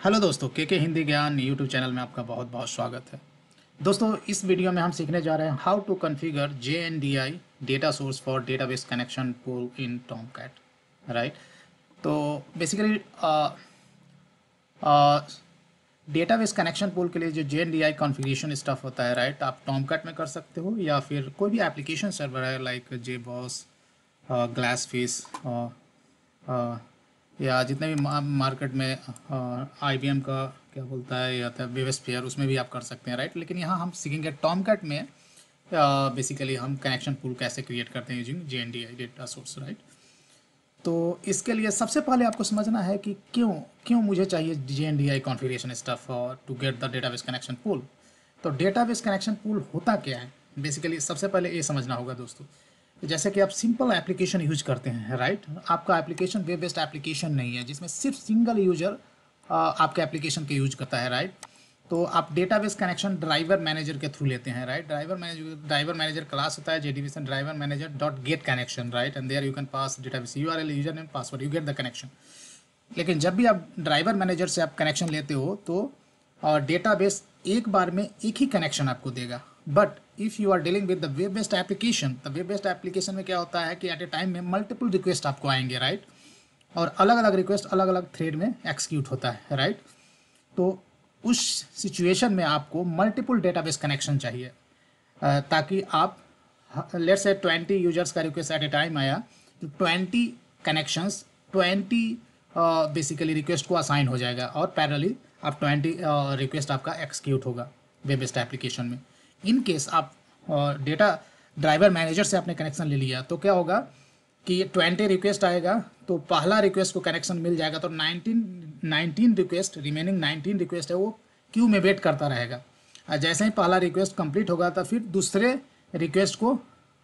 Hello दोस्तों, के हिंदी ज्ञान यूट्यूब चैनल में आपका बहुत बहुत स्वागत है। दोस्तों, इस वीडियो में हम सीखने जा रहे हैं how to configure JNDI data source for database connection pool in Tomcat. Right. तो बेसिकली डेटाबेस कनेक्शन पूल के लिए जो JNDI कॉन्फ़िगरेशन स्टफ होता है, राइट, आप टॉमकैट में कर सकते हो या फिर कोई भी एप्लीकेशन सर्वर है लाइक JBoss, ग्लासफिश, या जितने भी मार्केट में IBM का क्या बोलता है या था वेबस्फीयर, उसमें भी आप कर सकते हैं। राइट। लेकिन यहाँ हम सीखेंगे टॉमकैट में बेसिकली हम कनेक्शन पूल कैसे क्रिएट करते हैं using JNDI data source. Right. तो इसके लिए सबसे पहले आपको समझना है कि क्यों क्यों मुझे चाहिए JNDI configuration stuff to get the database connection pool. तो डेटाबेस कनेक्शन पूल होता क्या है, बेसिकली सबसे पहले ये समझना होगा दोस्तों। जैसे कि आप सिंपल एप्लीकेशन यूज करते हैं, राइट, आपका एप्लीकेशन वेब बेस्ड एप्लीकेशन नहीं है जिसमें सिर्फ सिंगल यूजर आपके एप्लीकेशन के यूज करता है, राइट। तो आप डेटाबेस कनेक्शन ड्राइवर मैनेजर के थ्रू लेते हैं, राइट। ड्राइवर मैनेजर क्लास होता है JDBC driver manager dot get connection, right, and there you can pass database URL, user name, password, you get the connection. लेकिन जब भी आप ड्राइवर मैनेजर से आप कनेक्शन लेते हो तो डेटाबेस एक बार में एक ही कनेक्शन आपको देगा। But if you are dealing with the web based application, तो वेब बेस्ड एप्लीकेशन में क्या होता है कि एट ए टाइम में मल्टीपल रिक्वेस्ट आपको आएंगे, राइट, और अलग अलग रिक्वेस्ट अलग अलग थ्रेड में एक्सिक्यूट होता है, राइट। तो उस सिचुएशन में आपको मल्टीपल डेटाबेस कनेक्शन चाहिए ताकि आप लेट्स से 20 यूजर्स का रिक्वेस्ट एट ए टाइम आया तो 20 कनेक्शंस 20 बेसिकली रिक्वेस्ट को असाइन हो जाएगा और पैरेलली आप 20 रिक्वेस्ट आपका एक्सिक्यूट होगा वेब बेस्ड एप्लीकेशन में। इन केस आप डेटा ड्राइवर मैनेजर से आपने कनेक्शन ले लिया तो क्या होगा कि 20 रिक्वेस्ट आएगा तो पहला रिक्वेस्ट को कनेक्शन मिल जाएगा तो 19 रिक्वेस्ट, रिमेनिंग 19 रिक्वेस्ट है वो क्यू में वेट करता रहेगा। जैसे ही पहला रिक्वेस्ट कंप्लीट होगा तो फिर दूसरे रिक्वेस्ट को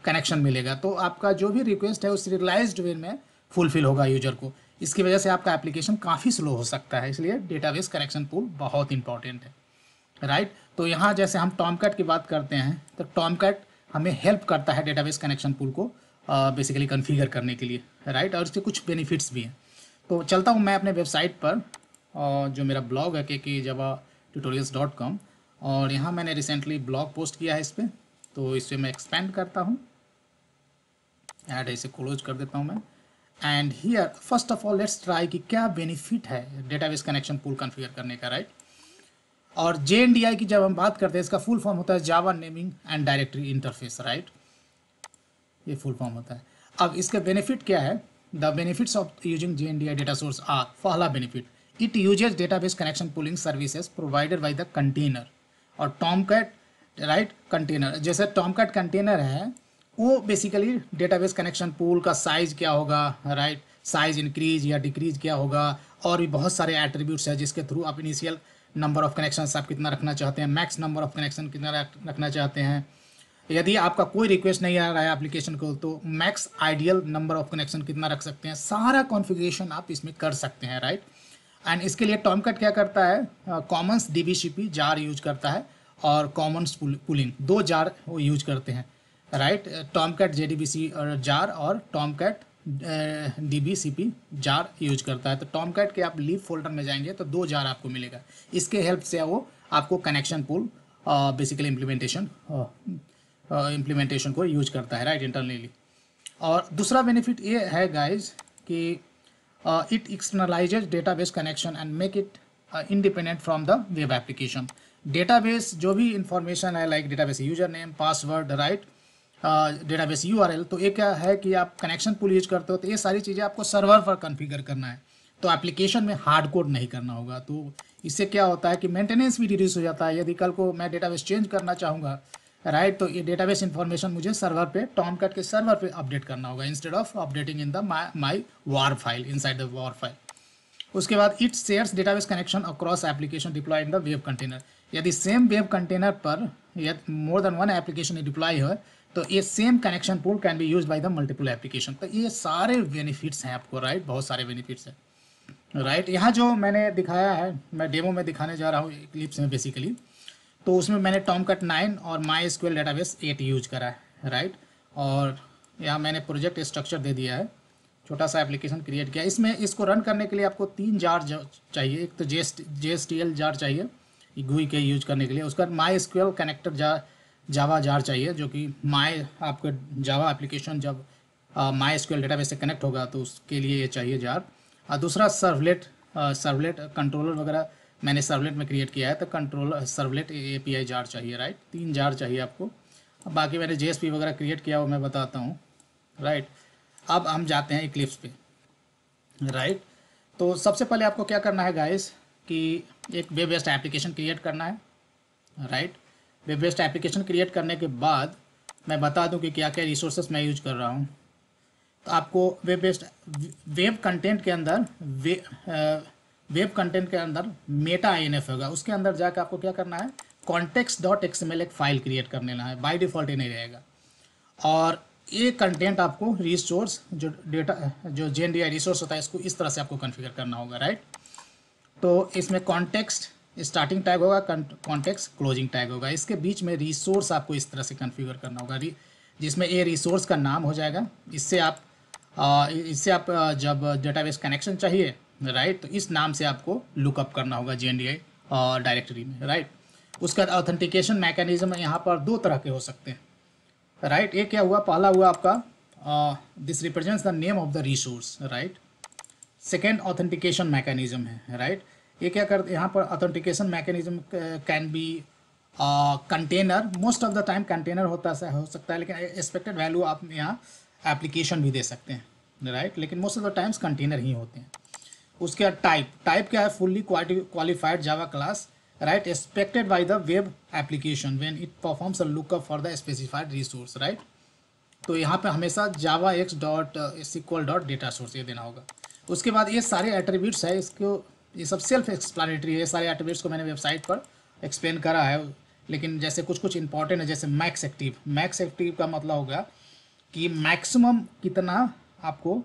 कनेक्शन मिलेगा, तो आपका जो भी रिक्वेस्ट है वो सीरियलाइज्ड वे में फुलफिल होगा यूजर को। इसकी वजह से आपका एप्लीकेशन काफ़ी स्लो हो सकता है, इसलिए डेटाबेस कनेक्शन पूल बहुत इंपॉर्टेंट है, राइट। तो यहाँ जैसे हम टॉमकैट की बात करते हैं तो टॉमकैट हमें हेल्प करता है डेटाबेस कनेक्शन पूल को बेसिकली कॉन्फ़िगर करने के लिए, राइट, और इसके कुछ बेनिफिट्स भी हैं। तो चलता हूँ मैं अपने वेबसाइट पर जो मेरा ब्लॉग है kekjavatutorials.com, और यहाँ मैंने रिसेंटली ब्लॉग पोस्ट किया है इस पर, तो इस पर मैं एक्सपेंड करता हूँ, ऐड इसे क्लोज कर देता हूँ मैं। And here first of all let's try कि क्या बेनिफिट है डेटाबेस कनेक्शन पूल कॉन्फ़िगर करने का, राइट। और JNDI की जब हम बात करते हैं इसका फुल फॉर्म होता है Java naming and directory interface, right, ये फुल फॉर्म होता है। अब इसके बेनिफिट क्या है, the benefits of using JNDI data source are, पहला benefit, it uses database connection pooling services provided by the container. और टॉमकैट, राइट, कंटेनर, जैसे टॉमकैट कंटेनर है वो बेसिकली डेटाबेस कनेक्शन पूल का साइज क्या होगा, राइट, साइज इंक्रीज या decrease क्या होगा, और भी बहुत सारे एट्रीब्यूट्स हैं जिसके थ्रू आप इनिशियल नंबर ऑफ कनेक्शंस आप कितना रखना चाहते हैं, मैक्स नंबर ऑफ कनेक्शन कितना रखना चाहते हैं। यदि आपका कोई रिक्वेस्ट नहीं आ रहा है एप्लीकेशन को तो max ideal number of connection कितना रख सकते हैं, सारा कॉन्फ़िगरेशन आप इसमें कर सकते हैं, राइट। एंड इसके लिए टॉमकैट क्या करता है, कॉमन्स DBCP जार यूज करता है और कॉमन्स पुलिंग, दो जार वो यूज करते हैं, राइट। टॉमकैट JDBC और जार और टॉमकैट DBCP जार यूज करता है। तो टॉमकैट के आप लीव फोल्डर में जाएंगे तो दो जार आपको मिलेगा, इसके हेल्प से वो आपको कनेक्शन पूल बेसिकली इम्प्लीमेंटेशन को यूज करता है, राइट, इंटरनली। और दूसरा बेनिफिट ये है गाइज कि it externalises database connection and make it independent from the web application. Database जो भी इंफॉर्मेशन है like database user name, password, right, database URL, तो ये क्या है कि आप कनेक्शन पूल यूज करते हो तो ये सारी चीज़ें आपको सर्वर पर कॉन्फ़िगर करना है, तो एप्लीकेशन में हार्ड कोड नहीं करना होगा। तो इससे क्या होता है कि मेंटेनेंस भी रिड्यूस हो जाता है। यदि कल को मैं डेटाबेस चेंज करना चाहूँगा, राइट, तो ये डेटाबेस इन्फॉर्मेशन मुझे सर्वर पे टॉमकैट के सर्वर पे अपडेट करना होगा instead of updating in the my war file, inside the war file. उसके बाद it shares database connection across application deploy in the web container. यदि सेम वेब कंटेनर पर यदि more than one application deploy हो तो ये same connection pool can be use by the multiple application. तो ये सारे बेनिफिट्स हैं आपको, राइट, बहुत सारे बेनिफिट्स हैं, राइट। यहाँ जो मैंने दिखाया है मैं डेमो में दिखाने जा रहा हूँ क्लिप्स में बेसिकली, तो उसमें मैंने टॉमकैट 9 और MySQL डेटाबेस 8 यूज करा है, राइट। और यहाँ मैंने प्रोजेक्ट स्ट्रक्चर दे दिया है छोटा सा एप्लीकेशन क्रिएट किया। इसमें इसको रन करने के लिए आपको 3 जार चाहिए। एक तो JSTL जार चाहिए GUI के यूज करने के लिए, उसका my SQL connector Java jar चाहिए, जो कि आपका जावा एप्लीकेशन जब माई एसक्यूएल डेटाबेस से कनेक्ट होगा तो उसके लिए ये चाहिए जार। और दूसरा सर्वलेट कंट्रोलर वगैरह मैंने सर्वलेट में क्रिएट किया है, तो कंट्रोलर सर्वलेट API जार चाहिए, राइट। 3 जार चाहिए आपको। अब बाकी मैंने JSP वगैरह क्रिएट किया वो मैं बताता हूँ, राइट। अब हम जाते हैं इक्लिप्स पे, राइट। तो सबसे पहले आपको क्या करना है गाइस कि एक वेब बेस्ड एप्लीकेशन क्रिएट करना है, right. Web based application create करने के बाद मैं बता दूं कि क्या क्या रिसोर्सेस मैं यूज कर रहा हूं। तो आपको वेब कंटेंट के अंदर मेटा INF होगा, उसके अंदर जाकर आपको क्या करना है, context.xml एक फाइल क्रिएट कर लेना है। बाय डिफ़ॉल्ट ही नहीं रहेगा। और ये कंटेंट आपको रिसोर्स जो JNDI रिसोर्स होता है इसको इस तरह से आपको कॉन्फ़िगर करना होगा, राइट। तो इसमें कॉन्टेक्स्ट स्टार्टिंग टैग होगा, कॉन्टेक्स्ट क्लोजिंग टैग होगा। इसके बीच में रिसोर्स आपको इस तरह से कॉन्फ़िगर करना होगा, जिसमें ये रिसोर्स का नाम हो जाएगा। इससे आप जब डेटाबेस कनेक्शन चाहिए, राइट, तो इस नाम से आपको लुकअप करना होगा JNDI डायरेक्टरी में, राइट। उसका ऑथेंटिकेशन मैकेनिज्म यहाँ पर 2 तरह के हो सकते हैं, राइट। एक क्या हुआ, पहला हुआ आपका this represents the name of the resource, right. Second authentication mechanism है, राइट। ये क्या कर, यहाँ पर authentication mechanism can be container. Most of the time container हो सकता है, लेकिन एक्सपेक्टेड वैल्यू आप यहाँ एप्लीकेशन भी दे सकते हैं, राइट। लेकिन most of the times container ही होते हैं। उसके टाइप क्या है, fully qualified Java class, right, expected by the web application when it performs a lookup for the specified resource, right. तो यहाँ पे हमेशा javax.sql.data सोर्स ये देना होगा। उसके बाद ये सारे एट्रीब्यूट्स है, ये सब सेल्फ एक्सप्लेनेटरी है। ये सारे एट्रीब्यूट्स को मैंने वेबसाइट पर एक्सप्लेन करा है, लेकिन जैसे कुछ इंपॉर्टेंट है, जैसे मैक्स एक्टिव का मतलब होगा कि मैक्सिमम कितना आपको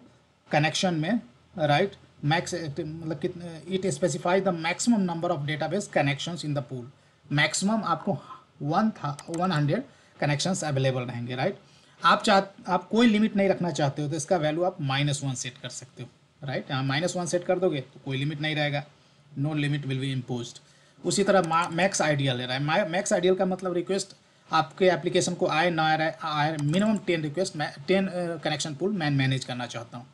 कनेक्शन में, राइट, मैक्स मतलब कितने, it specify the maximum number of database connections in the pool. Maximum आपको 100 कनेक्शंस अवेलेबल रहेंगे, राइट। आप कोई लिमिट नहीं रखना चाहते हो तो इसका वैल्यू आप -1 सेट कर सकते हो, राइट। यहाँ -1 सेट कर दोगे तो कोई लिमिट नहीं रहेगा, no limit will be imposed. उसी तरह मैक्स आइडियल ले रहा है। मैक्स आइडियल का मतलब रिक्वेस्ट आपके एप्लीकेशन को आए ना आए मिनिमम 10 रिक्वेस्ट 10 कनेक्शन पूल मैं मैनेज करना चाहता हूँ,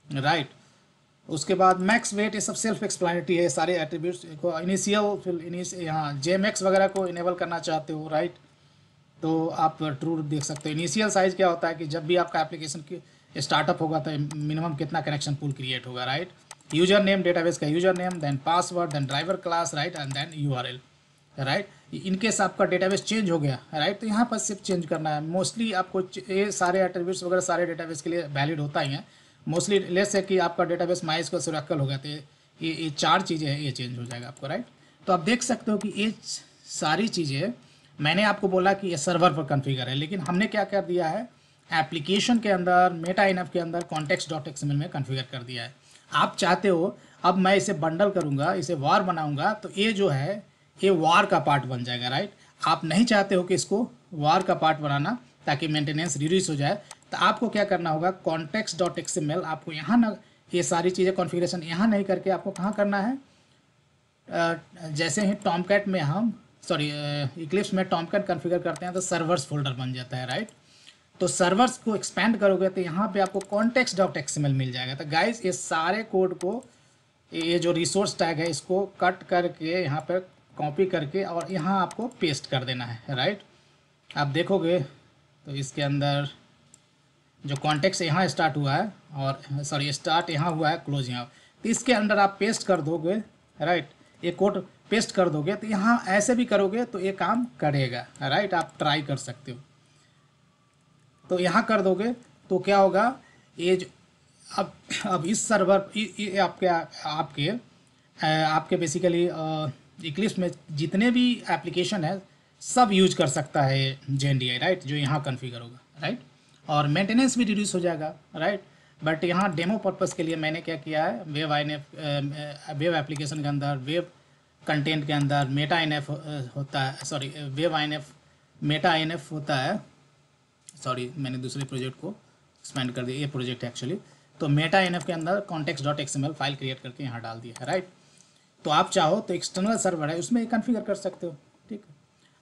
राइट। उसके बाद मैक्स वेट, ये सब सेल्फ एक्सप्लेनेटरी है। सारे एट्रीब्यूट्स को यहाँ JMax वगैरह को इनेबल करना चाहते हो, राइट, तो आप ट्रू देख सकते हो। इनिशियल साइज़ क्या होता है कि जब भी आपका एप्लीकेशन की स्टार्टअप होगा तो मिनिमम कितना कनेक्शन पूल क्रिएट होगा, राइट। यूजर नेम, डेटाबेस का user name, then password, then driver class, right, and then URL, right. In case आपका डेटाबेस चेंज हो गया, राइट, तो यहाँ पर सिर्फ चेंज करना है। मोस्टली आपको ये सारे एट्रीब्यूट्स वगैरह सारे डेटाबेस के लिए वैलिड होता ही है। मोस्टली लेट्स से कि आपका डेटाबेस MySQL Oracle हो गया तो ये 4 चीज़ें हैं, ये चेंज हो जाएगा आपको, राइट। तो आप देख सकते हो कि ये सारी चीज़ें मैंने आपको बोला कि ये सर्वर पर कॉन्फ़िगर है, लेकिन हमने क्या कर दिया है, एप्लीकेशन के अंदर मेटा INF के अंदर context.xml में कॉन्फ़िगर कर दिया है। आप चाहते हो अब मैं इसे बंडल करूँगा, इसे वार बनाऊँगा, तो ये जो है ये वार का पार्ट बन जाएगा, राइट। आप नहीं चाहते हो कि इसको वार का पार्ट बनाना ताकि मेंटेनेंस रिड्यूस हो जाए, तो आपको क्या करना होगा, context.xml आपको यहाँ ना ये सारी चीज़ें कॉन्फ़िगरेशन यहाँ नहीं करके आपको कहाँ करना है, जैसे ही टॉमकैट में हम इक्लिप्स में टॉमकैट कॉन्फ़िगर करते हैं तो सर्वर्स फोल्डर बन जाता है, राइट। तो सर्वर्स को एक्सपेंड करोगे तो यहाँ पे आपको context.xml मिल जाएगा। तो गाइस ये सारे कोड को, ये जो रिसोर्स टैग है इसको कट करके यहाँ पर कॉपी करके और यहाँ आपको पेस्ट कर देना है, राइट। आप देखोगे तो इसके अंदर जो कॉन्टेक्स्ट यहाँ स्टार्ट हुआ है और स्टार्ट यहाँ हुआ है, क्लोज यहाँ, तो इसके अंदर आप पेस्ट कर दोगे, राइट। ये कोड पेस्ट कर दोगे तो यहाँ ऐसे भी करोगे तो ये काम करेगा, राइट। आप ट्राई कर सकते हो। तो यहाँ कर दोगे तो क्या होगा, ये जो अब इस सर्वर ये आपके बेसिकली इक्लिप्स में जितने भी एप्लीकेशन है सब यूज कर सकता है JNDI, राइट, जो यहाँ कॉन्फ़िगर होगा, राइट। और मेंटेनेंस भी रिड्यूस हो जाएगा, राइट। बट यहाँ डेमो पर्पस के लिए मैंने क्या किया है, वेब एप्लीकेशन के अंदर, वेब कंटेंट के अंदर मेटा INF होता है, वेब INF मेटा INF होता है। मैंने दूसरे प्रोजेक्ट को एक्सपेंड कर दिया, ये प्रोजेक्ट है एक्चुअली। तो मेटा एनएफ के अंदर context.xml फाइल क्रिएट करके यहाँ डाल दिया है, राइट। तो आप चाहो तो एक्सटर्नल सर्वर है उसमें कॉन्फ़िगर कर सकते हो, ठीक है।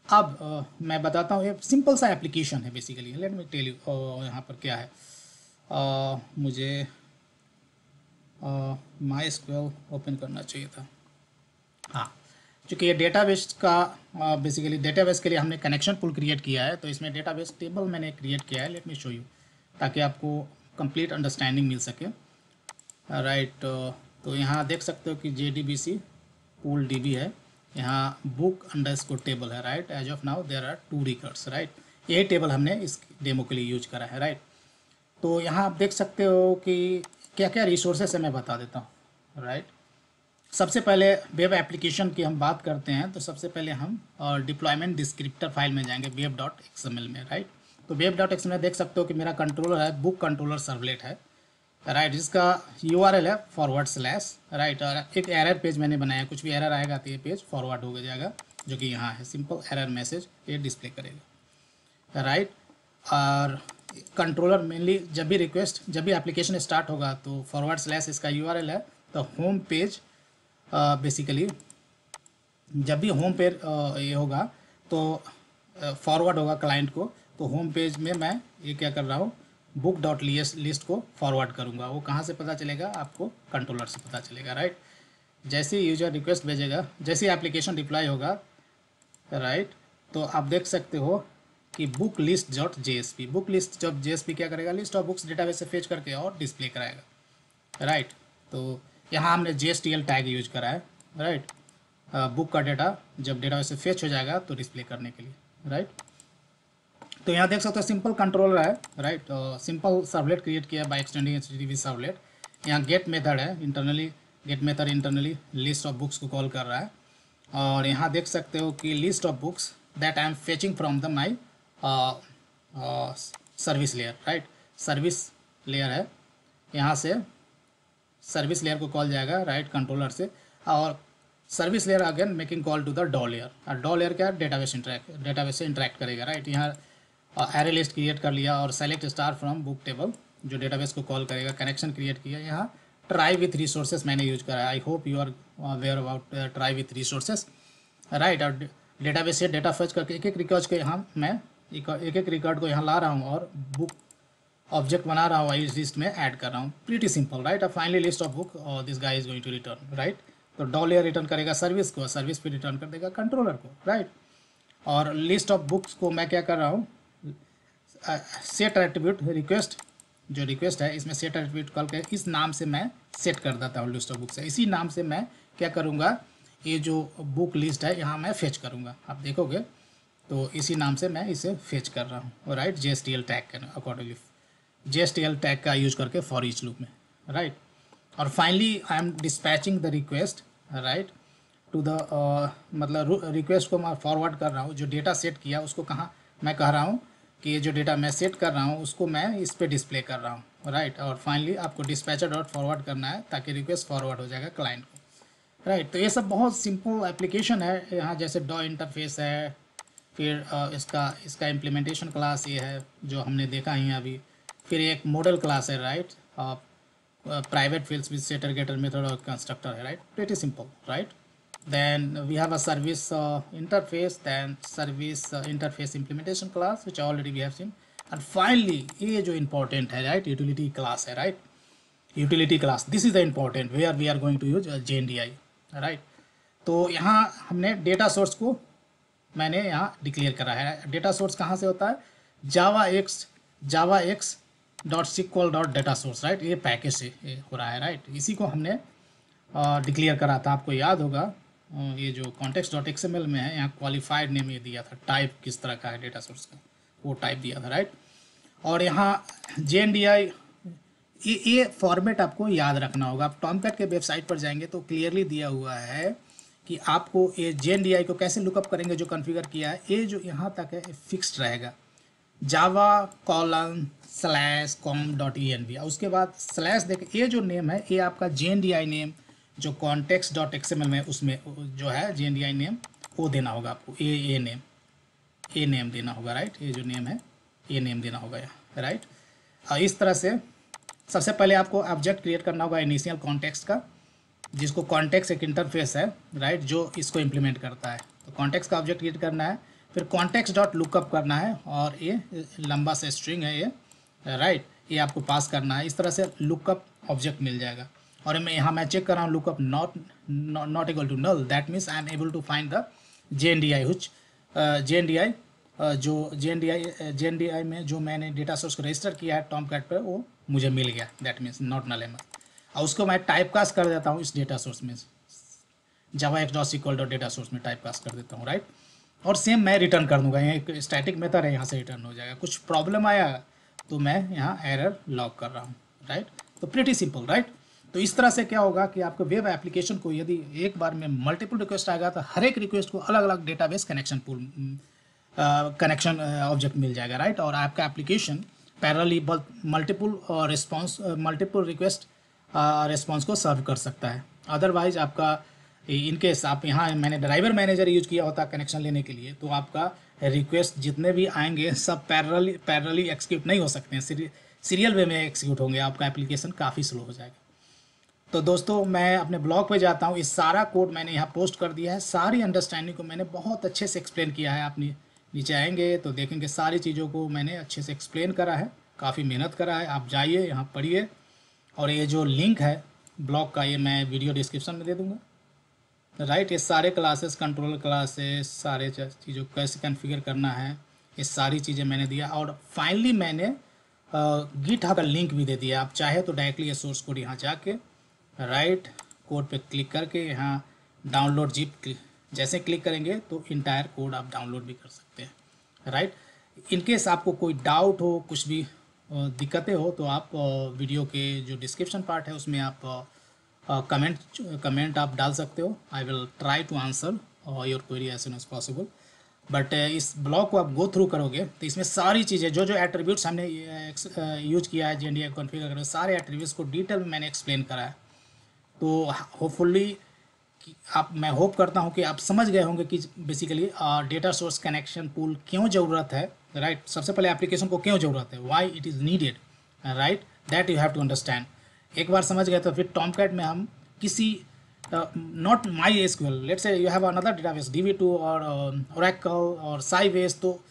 अब मैं बताता हूँ, ये सिंपल सा एप्लीकेशन है basically. Let me tell you यहाँ पर क्या है। मुझे माई एसक्यूएल ओपन करना चाहिए था। हाँ, चूँकि ये डेटाबेस का बेसिकली डेटाबेस के लिए हमने कनेक्शन पुल क्रिएट किया है, तो इसमें डेटाबेस टेबल मैंने क्रिएट किया है। लेट मी शो यू, ताकि आपको कंप्लीट अंडरस्टैंडिंग मिल सके, राइट। तो यहाँ देख सकते हो कि JDBC पूल DB है, यहाँ बुक अंडरस्कोर टेबल है, right. As of now there are 2 records, right. यही टेबल हमने इस डेमो के लिए यूज करा है, राइट। तो यहाँ आप देख सकते हो कि क्या क्या रिसोर्सेस है, मैं बता देता हूँ, राइट। सबसे पहले वेब एप्लीकेशन की हम बात करते हैं, तो सबसे पहले हम डिप्लॉयमेंट डिस्क्रिप्टर फाइल में जाएंगे web.xml में, राइट। तो web.xml देख सकते हो कि मेरा कंट्रोलर है, बुक कंट्रोलर सर्वलेट है, राइट। जिसका URL है /, राइट। और एक एरर पेज मैंने बनाया, कुछ भी एरर आएगा तो ये पेज फॉरवर्ड हो जाएगा, जो कि यहाँ है, सिंपल एरर मैसेज ये डिस्प्ले करेगा, राइट। और कंट्रोलर मेनली जब भी एप्लीकेशन स्टार्ट होगा तो /, इसका URL है। तो होम पेज बेसिकली जब भी होम पेज ये होगा तो फॉरवर्ड होगा क्लाइंट को, तो होम पेज में मैं ये क्या कर रहा हूँ, book.list को फॉरवर्ड करूँगा। वो कहाँ से पता चलेगा आपको, कंट्रोलर से पता चलेगा, राइट। जैसे यूजर रिक्वेस्ट भेजेगा, जैसे एप्लीकेशन डिप्लॉय होगा, राइट, तो आप देख सकते हो कि बुक list.jsp क्या करेगा, लिस्ट ऑफ बुक्स डेटाबेस से फेच करके और डिस्प्ले कराएगा, राइट। तो यहाँ हमने JSTL टैग यूज करा है, राइट। बुक का डेटा जब डेटाबेस से फेच हो जाएगा तो डिस्प्ले करने के लिए, राइट। तो यहाँ देख सकते हो सिंपल कंट्रोलर है, राइट। सिंपल सर्वलेट क्रिएट किया बाय एक्सटेंडिंग HTTP सर्वलेट। यहाँ गेट मेथड है, इंटरनली लिस्ट ऑफ बुक्स को कॉल कर रहा है। और यहाँ देख सकते हो कि list of books that I am fetching from the my service layer, right. Service layer है, यहाँ से सर्विस लेयर को कॉल जाएगा, राइट, कंट्रोलर से। और service layer again making call to the डॉ लेयर। और डॉ लेयर क्या है, डेटाबेस से इंटरेक्ट करेगा, राइट। यहाँ एरे लिस्ट क्रिएट कर लिया और select star from book table, जो डेटाबेस को कॉल करेगा, कनेक्शन क्रिएट किया। यहाँ ट्राई विथ रिसोर्सेस मैंने यूज करा है। I hope you are aware about try with resources, right. और डेटाबेस से डेटा फर्च करके एक रिकॉर्ड को यहाँ मैं एक रिकॉर्ड को यहाँ ला रहा हूँ और बुक ऑब्जेक्ट बना रहा हूँ, इस लिस्ट में ऐड कर रहा हूँ। Pretty simple, right. अब फाइनली लिस्ट ऑफ बुक और this guy is going to return, right. तो डॉ लेयर रिटर्न करेगा सर्विस को, सर्विस पे रिटर्न कर देगा कंट्रोलर को, राइट। और लिस्ट ऑफ बुक्स को मैं क्या कर रहा हूँ, सेट एट्रीब्यूट रिक्वेस्ट, जो रिक्वेस्ट है इसमें सेट एट्रीब्यूट कॉल कर इस नाम से मैं सेट कर देता हूँ लिस्ट ऑफ बुक्स है। इसी नाम से मैं क्या करूँगा, ये जो बुक लिस्ट है यहाँ मैं फेच करूँगा, आप देखोगे। तो इसी नाम से मैं इसे फेच कर रहा हूँ, राइट। JSTL टैग के अकॉर्डिंगली, JSTL टैग का यूज करके फॉर ईच लूप में, राइट। और finally I am dispatching the request, right, to the मतलब रिक्वेस्ट को मैं फॉरवर्ड कर रहा हूँ। जो डेटा सेट किया उसको कहाँ मैं कह रहा हूँ कि ये जो डेटा मैं सेट कर रहा हूँ उसको मैं इस पर डिस्प्ले कर रहा हूँ, राइट। और फाइनली आपको डिस्पैचर डॉट फॉरवर्ड करना है ताकि रिक्वेस्ट फॉरवर्ड हो जाएगा क्लाइंट को, राइट। तो ये सब बहुत सिंपल एप्लीकेशन है। यहाँ जैसे डॉ इंटरफेस है, फिर इसका इम्प्लीमेंटेशन क्लास ये है जो हमने देखा ही अभी। फिर एक मॉडल क्लास है, right. Private fields with setter getter method और कंस्ट्रक्टर है, right. Pretty simple, right. Then we have a service interface, then service interface implementation class which already we have seen. And finally ये जो important है, right, utility class है, right, utility class, this is the important where we are going to use JNDI, right। तो यहाँ हमने data source को मैंने यहाँ डिक्लेयर करा है। डेटा सोर्स कहाँ से होता है, javax.sql.data source, राइट। ये पैकेज से हो रहा है, राइट। इसी को हमने डिक्लेयर करा था, आपको याद होगा। ये जो context.xml में है, यहाँ क्वालिफाइड नेम ये दिया था, टाइप किस तरह का है डेटा सोर्स का, वो टाइप दिया था, राइट। और यहाँ JNDI ये फॉर्मेट आपको याद रखना होगा। आप टॉमकैट के वेबसाइट पर जाएंगे तो क्लियरली दिया हुआ है कि आपको ये JNDI को कैसे लुकअप करेंगे। जो कॉन्फ़िगर किया है ये जो यहाँ तक है फिक्स्ड रहेगा, java:/com.env, उसके बाद स्लैश देखें, ये जो नेम है ये आपका JNDI नेम जो context.xml में उसमें जो है JNDI नेम वो देना होगा आपको। ये नेम देना होगा, राइट। ये जो नेम है ये नेम देना होगा यहाँ, राइट। और इस तरह से सबसे पहले आपको ऑब्जेक्ट क्रिएट करना होगा इनिशियल कॉन्टेक्स्ट का, जिसको कॉन्टेक्स्ट एक इंटरफेस है राइट, जो इसको इम्प्लीमेंट करता है। तो कॉन्टेक्स्ट का ऑब्जेक्ट क्रिएट करना है, फिर कॉन्टेक्स्ट डॉट लुकअप करना है, और ये लंबा सा स्ट्रिंग है ये राइट, ये आपको पास करना है। इस तरह से लुकअप ऑब्जेक्ट मिल जाएगा। और मैं चेक कर रहा हूँ lookup not equal to null, that means I am able to find the JNDI which JNDI में जो मैंने डेटा सोर्स को रजिस्टर किया है टॉमकैट पर, वो मुझे मिल गया, that means not null am. और उसको मैं टाइप कास्ट कर देता हूँ इस डेटा सोर्स में, java.x.sql.data सोर्स में टाइप कास्ट कर देता हूँ राइट। और सेम मैं रिटर्न कर दूँगा, यहाँ एक स्टैटिक मेथड है, यहाँ से रिटर्न हो जाएगा। कुछ प्रॉब्लम आया तो मैं यहाँ एरर लॉग कर रहा हूँ राइट। तो प्रीटी सिंपल राइट। तो इस तरह से क्या होगा कि आपको वेब एप्लीकेशन को यदि एक बार में मल्टीपल रिक्वेस्ट आएगा तो हर एक रिक्वेस्ट को अलग अलग database connection pool connection object मिल जाएगा राइट। और आपका application parallelly multiple request response को सर्व कर सकता है। अदरवाइज आपका इनकेस आप यहाँ मैंने ड्राइवर मैनेजर यूज किया होता कनेक्शन लेने के लिए, तो आपका रिक्वेस्ट जितने भी आएंगे सब पैरेलली एक्सिक्यूट नहीं हो सकते हैं, सीरियल वे में एक्सिक्यूट होंगे, आपका एप्लीकेशन काफ़ी स्लो हो जाएगा। तो दोस्तों मैं अपने ब्लॉग पे जाता हूँ, इस सारा कोड मैंने यहाँ पोस्ट कर दिया है, सारी अंडरस्टैंडिंग को मैंने बहुत अच्छे से एक्सप्लेन किया है। आप नीचे आएंगे तो देखेंगे सारी चीज़ों को मैंने अच्छे से एक्सप्लेन करा है, काफ़ी मेहनत करा है। आप जाइए यहाँ पढ़िए, और ये जो लिंक है ब्लॉग का ये मैं वीडियो डिस्क्रिप्शन में दे दूँगा राइट। ये सारे क्लासेस, कंट्रोल क्लासेस, सारे चीज़ों को कैसे कॉन्फ़िगर करना है, ये सारी चीज़ें मैंने दिया। और फाइनली मैंने गिटहब का लिंक भी दे दिया। आप चाहे तो डायरेक्टली ये सोर्स कोड यहाँ जाके राइट कोड पे क्लिक करके यहाँ डाउनलोड जिप जैसे क्लिक करेंगे तो इंटायर कोड आप डाउनलोड भी कर सकते हैं राइट। इनकेस आपको कोई डाउट हो, कुछ भी दिक्कतें हो, तो आप वीडियो के जो डिस्क्रिप्शन पार्ट है उसमें आप कमेंट आप डाल सकते हो। I will try to answer your query as soon as possible. But इस ब्लॉग को आप गो थ्रू करोगे तो इसमें सारी चीज़ें जो एट्रीब्यूट्स हमने यूज किया है JNDI कॉन्फ़िगर करने, सारे एट्रीब्यूट्स को डिटेल में मैंने एक्सप्लेन करा है। तो होपफुली मैं होप करता हूं कि आप समझ गए होंगे कि basically data source connection pool क्यों ज़रूरत है राइट। सबसे पहले एप्लीकेशन को क्यों ज़रूरत है, why it is needed right, that you have to understand. एक बार समझ गए तो फिर टॉमकैट में हम किसी not MySQL, let's say you have another database DB2 और Oracle और Sybase, तो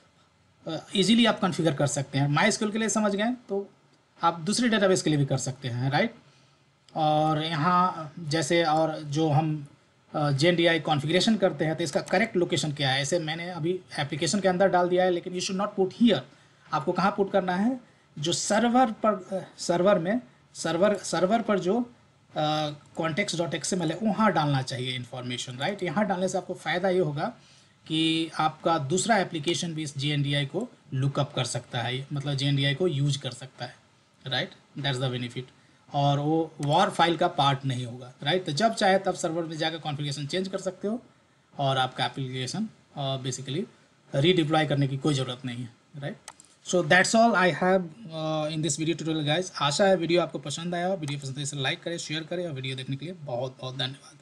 इजीली आप कॉन्फ़िगर कर सकते हैं। MySQL के लिए समझ गए तो आप दूसरे डेटाबेस के लिए भी कर सकते हैं राइट। और यहाँ जैसे और जो हम JNDI कॉन्फ़िगरेशन करते हैं तो इसका करेक्ट लोकेशन क्या है, ऐसे मैंने अभी एप्लीकेशन के अंदर डाल दिया है, लेकिन you should not put here. आपको कहाँ पुट करना है, जो सर्वर पर जो context.xml है वहाँ डालना चाहिए इन्फॉर्मेशन राइट। यहाँ डालने से आपको फ़ायदा ये होगा कि आपका दूसरा एप्लीकेशन भी इस JNDI को लुकअप कर सकता है, मतलब JNDI को यूज कर सकता है राइट, दैट्स द बेनिफिट। और वो वॉर फाइल का पार्ट नहीं होगा राइट। तो जब चाहे तब सर्वर में जाकर कॉन्फ़िगरेशन चेंज कर सकते हो, और आपका एप्लीकेशन बेसिकली रीडिप्लॉय करने की कोई ज़रूरत नहीं है right. So that's all I have in this video tutorial guys. आशा है वीडियो आपको पसंद आया। वीडियो पसंद है इसे लाइक करें, शेयर करें, और वीडियो देखने के लिए बहुत बहुत धन्यवाद।